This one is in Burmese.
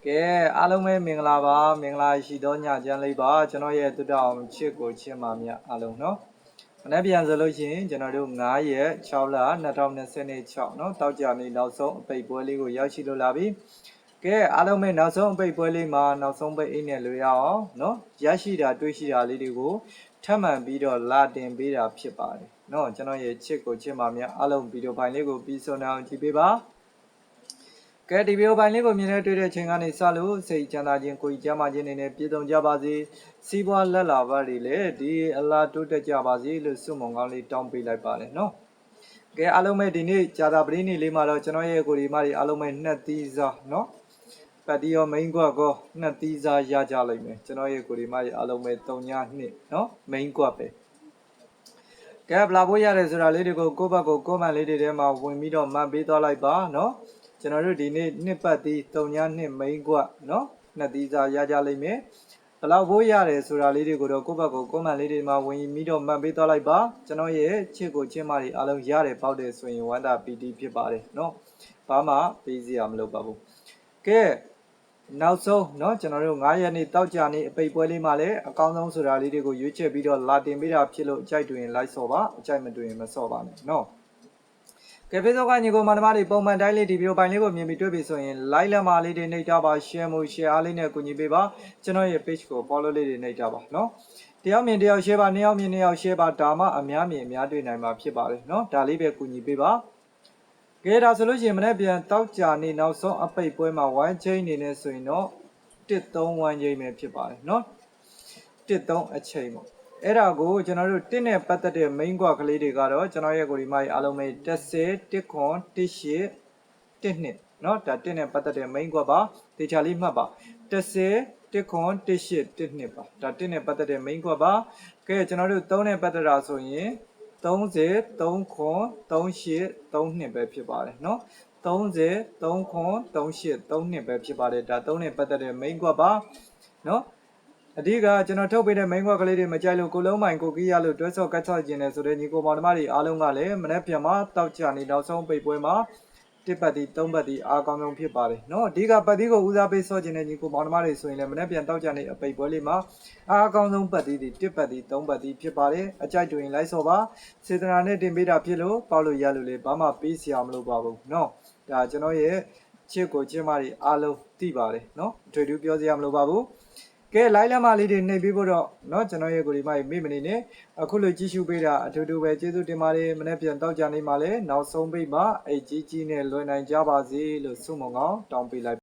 ကဲအားလုံးပဲမင်္ဂလာပါမင်္ဂလာရှိသောညချမ်းလေးပါကျွန်တော်ရဲ့တုတ္တအောင်ချစ်ကိုချစ်ပါမြတ်အားလုံးနော်မနေ့ပြန်ဆိုလို့ရှိရင်ကျွန်တော်တို့9ရက်6လ2026เนาะတောက်ကြနေနောက်ဆုံးအပိတ်ပွဲလေးကိုရောက်ရှိလို့လာပြီကဲအားလုံးပဲနောက်ဆုံးအပိတ်ပွဲလေးမှာနောက်ဆုံးပိတ်အိတ်နဲ့လွှဲရအောင်เนาะရရှိတာတွေးရှိတာလေးတွေကိုထပ်မံပြီးတော့လာတင်ပေးတာဖြစ်ပါတယ်เนาะကျွန်တော်ရဲ့ချစ်ကိုချစ်ပါမြတ်အားလုံးဗီဒီယိုဖိုင်လေးကိုပြီးဆုံးအောင်ကြည့်ပေးပါကဲဒီဗီဒီယိုဖိုင်လေးကိုမြင်နေတွေ့တဲ့ချိန်ကနေစလို့စိတ်ချမ်းသာခြင်းကိုယ်ကြီးကျန်းမာခြင်းတွေနဲ့ပြည့်စုံကြပါစေစီးပွားလက်လာပါတွေလည်းဒီအလားတိုးတက်ကြပါစေလို့ဆုမွန်ကောင်းလေးတောင်းပေးလိုက်ပါတယ်နော်ကဲအားလုံးပဲဒီနေ့ဂျာတာပရိနေ့လေးမှာတော့ကျွန်တော်ရဲ့ကိုဒီမတွေအားလုံးပဲနှစ်သီးစားနော်ပတ်တီရောမိန်ကွက်ကောနှစ်သီးစားရကြလိမ့်မယ်ကျွန်တော်ရဲ့ကိုဒီမတွေအားလုံးပဲ3ညနှစ်နော်မိန်ကွက်ပဲကဲဘလာဖို့ရတယ်ဆိုတာလေးတွေကိုကိုယ့်ဘက်ကိုကိုယ်မှန်လေးတွေထဲမှာဝင်ပြီးတော့မှန်ပေးသွားလိုက်ပါနော်ကျွန်တော်တို့ဒီနေ့နှစ်ပတ်သီး3ညနှစ်မိန်ကွက်နော်နှစ်သီးစားရကြလိမ့်မယ်ဘလောက်ဖို့ရတယ်ဆိုတာလေးတွေကိုတော့ကိုယ့်ဘက်ကိုကိုယ်မှန်လေးတွေမှာဝင်ပြီးတော့မှန်ပေးသွားလိုက်ပါကျွန်တော်ရဲ့ချစ်ကိုချစ်မတွေအားလုံးရတယ်ပေါက်တယ်ဆိုရင်ဝမ်းသာပီတိဖြစ်ပါတယ်နော်ဘာမှပေးစရာမလိုပါဘူးကဲနောက်ဆုံးเนาะကျွန်တော်တို့9ရက်နေ့တောက်ကြနေ့အပိတ်ပွဲလေးမှာလည်းအကောင်းဆုံးဆိုတာလေးတွေကိုရွေးချယ်ပြီးတော့လာတင်ပေးတာဖြစ်လို့အကြိုက်တွင်လိုက်စော်ပါအကြိုက်မတွင်မစော်ပါနဲ့เนาะကဲ Facebook ကညီကိုမန္တမတွေပုံမှန်တိုင်းလေးဒီဗီဒီယိုပိုင်းလေးကိုမြင်ပြီးတွေ့ပြီဆိုရင် like လက်မလေးတွေနှိပ်ထားပါ share မှု share အားလေးနဲ့ကူညီပေးပါကျွန်တော်ရဲ့ page ကို follow လေးတွေနှိပ်ထားပါเนาะတယောက်မြင်တယောက် share ပါနှစ်ယောက်မြင်နှစ်ယောက် share ပါဒါမှအများမြင်အများတွေ့နိုင်မှာဖြစ်ပါတယ်เนาะဒါလေးပဲကူညီပေးပါကဲဒါဆိုလို့ရှိရင်မနေ့ပြန်တောက်ကြနေ့နောက်ဆုံးအပိတ်ပွဲမှာ1 chain နေနေဆိုရင်တော့131 chain ပဲဖြစ်ပါတယ်เนาะ13အချိန်ပေါ့အဲ့ဒါကိုကျွန်တော်တို့1နဲ့ပတ်သက်တဲ့ main ကွက်ကလေးတွေကတော့ကျွန်တော်ရဲ့ကိုဒီမိုင်းအားလုံးပဲ10 1ခွန်18 1နှစ်เนาะဒါ1နဲ့ပတ်သက်တဲ့ main ကွက်ပါတေချာလေးမှတ်ပါ10 1ခွန်18 1နှစ်ပါဒါ1နဲ့ပတ်သက်တဲ့ main ကွက်ပါကဲကျွန်တော်တို့3နဲ့ပတ်သက်တာဆိုရင်30 3ခွန်38 3နှစ်ပဲဖြစ်ပါတယ်เนาะ30 3ခွန်38 3နှစ်ပဲဖြစ်ပါတယ်ဒါ3နဲ့ပတ်သက်တဲ့ main ကွက်ပါเนาะအဓိကကျွန်တော်ထုတ်ပေးတဲ့ main ကွက်ကလေးတွေမကြိုက်လို့ကိုလုံးမိုင်ကိုကြီးရလို့တွဲဆော့ကတ်ချခြင်းနဲ့ဆိုတဲ့ညီကိုမောင်နှမတွေအားလုံးကလည်းမနေ့ပြန်မှာတောက်ချနေနောက်ဆုံးပိတ်ပွဲမှာတစ်ပတ်တီ3ပတ်တီအားကောင်းဆုံးဖြစ်ပါတယ်เนาะအဓိကပတ်တီကိုဦးစားပေးဆော့ခြင်းနဲ့ညီကိုမောင်နှမတွေဆိုရင်လည်းမနေ့ပြန်တောက်ချနေအပိတ်ပွဲလေးမှာအားကောင်းဆုံးပတ်တီဒီတစ်ပတ်တီ3ပတ်တီဖြစ်ပါတယ်အကြိုက်တွင်လိုက်ဆော့ပါစေတနာနဲ့တင်ပေးတာဖြစ်လို့ပေါက်လို့ရလို့လေဘာမှပေးစရာမလိုပါဘူးเนาะဒါကျွန်တော်ရဲ့ချစ်ကိုချစ်မတွေအားလုံးသိပါတယ်เนาะအထွေထူးပြောစရာမလိုပါဘူးကဲလိုက်လက်မလေးတွေနှိပ်ပြီးဖို့တော့เนาะကျွန်တော်ရဲ့ကိုဒီမိုက်မိမနေနဲ့အခုလိုကြည့်ရှုပေးတာအထူးတူပဲကျေးဇူးတင်ပါတယ်မနေ့ပြန်တောက်ကြနေမှာလဲနောက်ဆုံးပိတ်မှာအဲ့ကြီးကြီးနဲ့လွယ်နိုင်ကြပါစေလို့ဆုမွန်ကောင်းတောင်းပေးလိုက်